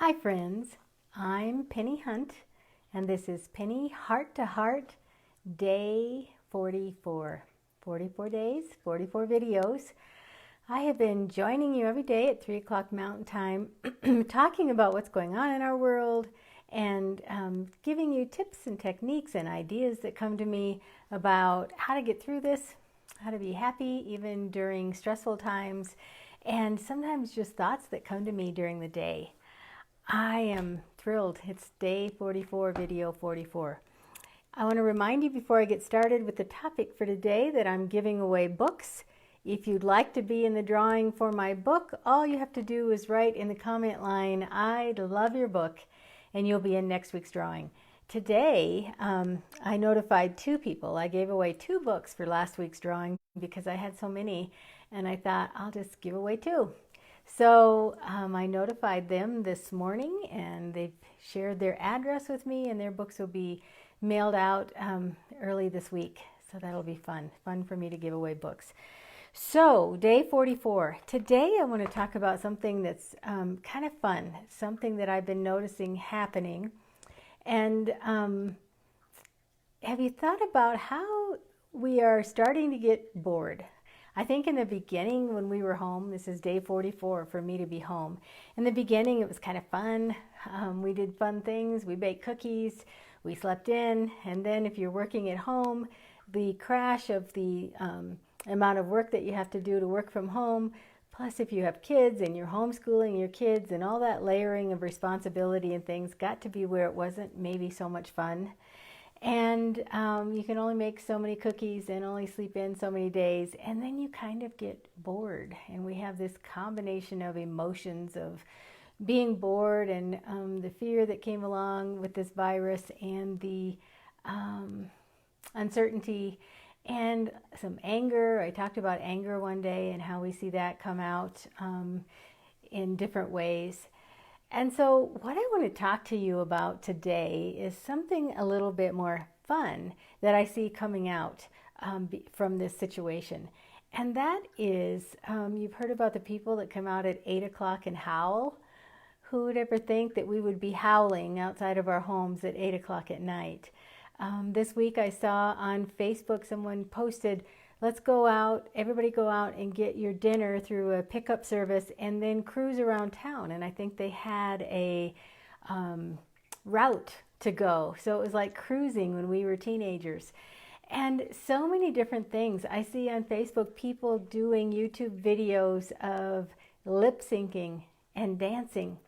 Hi friends, I'm Penny Hunt and this is Penny Heart to Heart Day 44. 44 days, 44 videos. I have been joining you every day at 3 o'clock Mountain Time talking about what's going on in our world and giving you tips and techniques and ideas that come to me about how to get through this, how to be happy even during stressful times, and sometimes just thoughts that come to me during the day. I am thrilled. It's day 44, video 44. I want to remind you before I get started with the topic for today that I'm giving away books. If you'd like to be in the drawing for my book, all you have to do is write in the comment line, "I'd love your book," and you'll be in next week's drawing. Today, I notified 2 people. I gave away 2 books for last week's drawing because I had so many, and I thought I'll just give away 2. So I notified them this morning and they've shared their address with me, and their books will be mailed out early this week. So that'll be fun for me to give away books. So day 44. Today I want to talk about something that's kind of fun, something that I've been noticing happening. And have you thought about how we are starting to get bored? I think in the beginning when we were home, this is day 44 for me to be home. In the beginning it was kind of fun. We did fun things. We baked cookies. We slept in. And then if you're working at home, the crash of the amount of work that you have to do to work from home, plus if you have kids and you're homeschooling your kids and all that layering of responsibility and things got to be where it wasn't maybe so much fun. And you can only make so many cookies and only sleep in so many days, and then you kind of get bored. And we have this combination of emotions of being bored and the fear that came along with this virus and the uncertainty and some anger. I talked about anger one day and how we see that come out in different ways. And so what I want to talk to you about today is something a little bit more fun that I see coming out from this situation. And that is, you've heard about the people that come out at 8 o'clock and howl. Who would ever think that we would be howling outside of our homes at 8 o'clock at night? This week I saw on Facebook someone posted, "Let's go out, everybody go out and get your dinner through a pickup service and then cruise around town." And I think they had a route to go. So it was like cruising when we were teenagers. And so many different things. I see on Facebook people doing YouTube videos of lip syncing and dancing.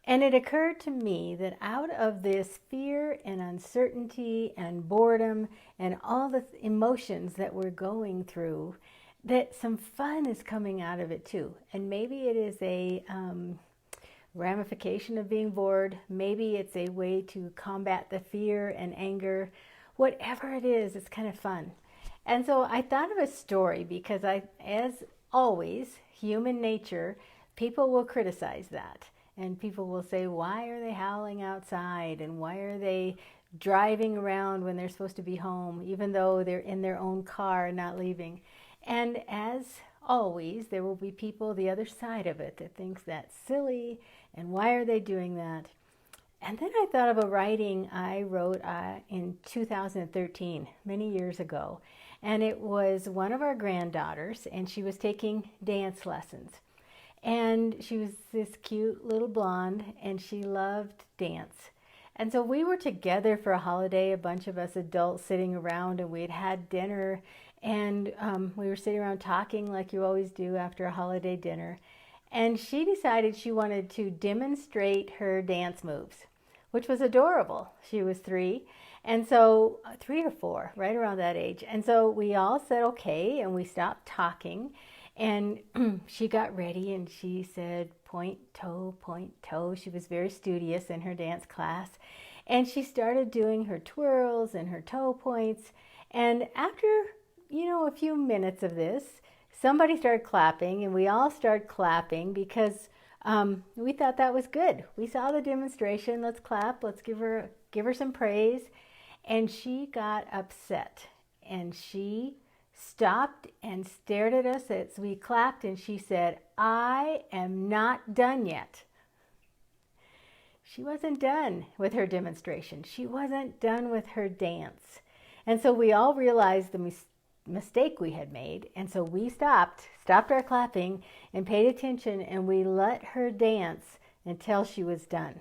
And it occurred to me that out of this fear and uncertainty and boredom and all the emotions that we're going through, that some fun is coming out of it too. And maybe it is a ramification of being bored. Maybe it's a way to combat the fear and anger. Whatever it is, it's kind of fun. And so I thought of a story because as always, human nature, people will criticize that. And people will say, why are they howling outside? And why are they driving around when they're supposed to be home, even though they're in their own car not leaving? And as always, there will be people the other side of it that thinks that's silly. And why are they doing that? And then I thought of a writing I wrote in 2013, many years ago. And it was one of our granddaughters, and she was taking dance lessons. And she was this cute little blonde, and she loved dance. And so we were together for a holiday, a bunch of us adults sitting around, and we'd had dinner, and we were sitting around talking like you always do after a holiday dinner. And she decided she wanted to demonstrate her dance moves, which was adorable. She was 3, and so 3 or 4, right around that age. And so we all said okay, and we stopped talking. And she got ready and she said, point, toe, point, toe. She was very studious in her dance class. And she started doing her twirls and her toe points. And after, a few minutes of this, somebody started clapping, and we all started clapping because we thought that was good. We saw the demonstration. Let's clap. Let's give her some praise. And she got upset, and she stopped and stared at us as we clapped, and she said, "I am not done yet." she wasn't done with her demonstration. She wasn't done with her dance. And so we all realized the mistake we had made. And so we stopped our clapping and paid attention, and we let her dance until she was done.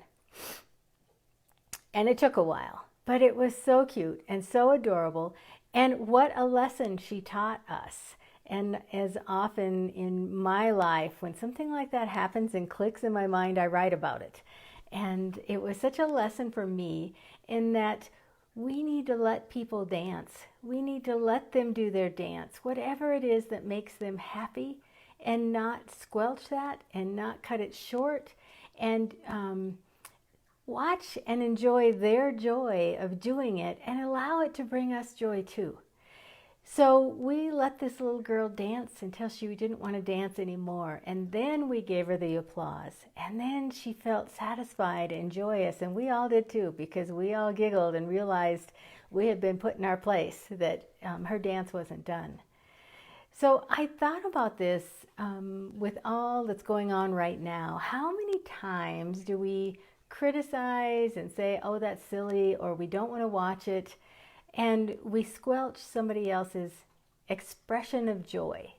And it took a while, but it was so cute and so adorable. And what a lesson she taught us. And as often in my life, when something like that happens and clicks in my mind, I write about it. And it was such a lesson for me in that we need to let people dance. We need to let them do their dance, whatever it is that makes them happy, and not squelch that and not cut it short, and watch and enjoy their joy of doing it and allow it to bring us joy too. So we let this little girl dance until she didn't want to dance anymore. And then we gave her the applause. And then she felt satisfied and joyous. And we all did too, because we all giggled and realized we had been put in our place, that her dance wasn't done. So I thought about this with all that's going on right now. How many times do we criticize and say, oh, that's silly, or we don't want to watch it, and we squelch somebody else's expression of joy?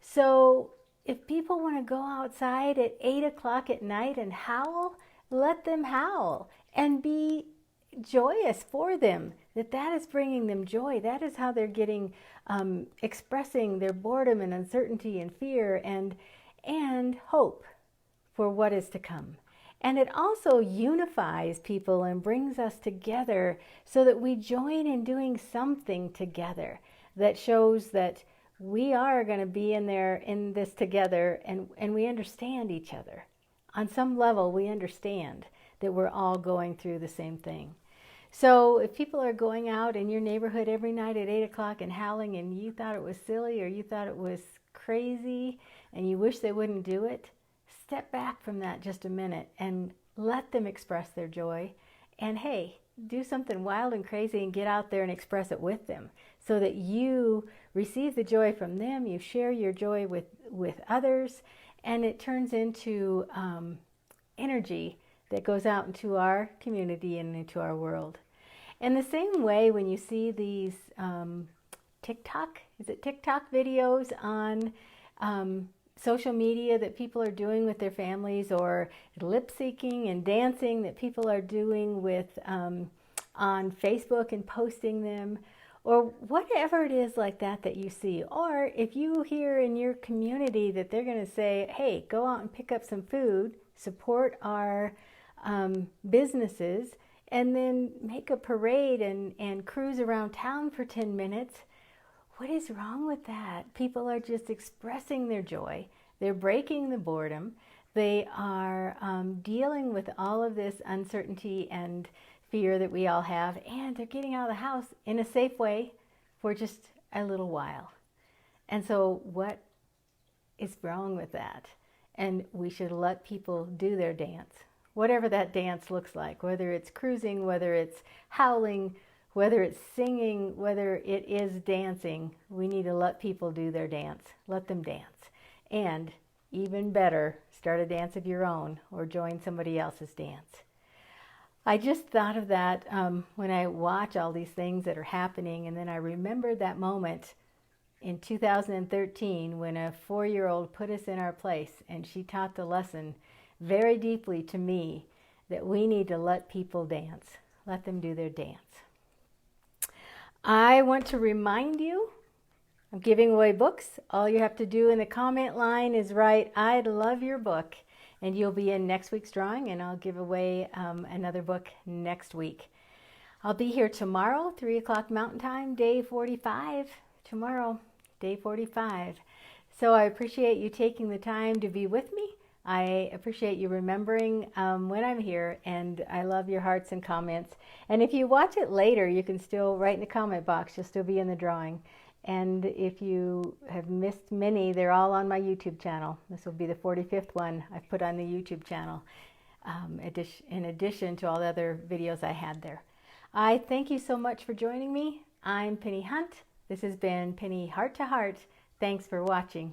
So if people want to go outside at 8 o'clock at night and howl, let them howl and be joyous for them, that is bringing them joy. That is how they're getting, expressing their boredom and uncertainty and fear and hope for what is to come. And it also unifies people and brings us together so that we join in doing something together that shows that we are going to be in this together, and we understand each other. On some level, we understand that we're all going through the same thing. So if people are going out in your neighborhood every night at 8 o'clock and howling, and you thought it was silly or you thought it was crazy and you wish they wouldn't do it, step back from that just a minute and let them express their joy. And hey, do something wild and crazy and get out there and express it with them so that you receive the joy from them, you share your joy with others, and it turns into energy that goes out into our community and into our world. And the same way, when you see these TikTok videos on social media that people are doing with their families, or lip syncing and dancing that people are doing with on Facebook and posting them, or whatever it is like that you see. Or if you hear in your community that they're going to say, hey, go out and pick up some food, support our businesses, and then make a parade and cruise around town for 10 minutes. What is wrong with that? People are just expressing their joy. They're breaking the boredom. They are dealing with all of this uncertainty and fear that we all have, and they're getting out of the house in a safe way for just a little while. And so what is wrong with that? And we should let people do their dance, whatever that dance looks like, whether it's cruising, whether it's howling, whether it's singing, whether it is dancing. We need to let people do their dance. Let them dance. And even better, start a dance of your own or join somebody else's dance. I just thought of that when I watch all these things that are happening, and then I remembered that moment in 2013 when a 4-year-old put us in our place, and she taught the lesson very deeply to me that we need to let people dance. Let them do their dance. I want to remind you, I'm giving away books. All you have to do in the comment line is write, "I'd love your book," and you'll be in next week's drawing, and I'll give away another book next week. I'll be here tomorrow, 3 o'clock Mountain Time, day 45. Tomorrow, day 45. So I appreciate you taking the time to be with me. I appreciate you remembering when I'm here, and I love your hearts and comments. And if you watch it later, you can still write in the comment box. You'll still be in the drawing. And if you have missed many, they're all on my YouTube channel. This will be the 45th one I've put on the YouTube channel, in addition to all the other videos I had there. I thank you so much for joining me. I'm Pennie Hunt. This has been Pennie Heart to Heart. Thanks for watching.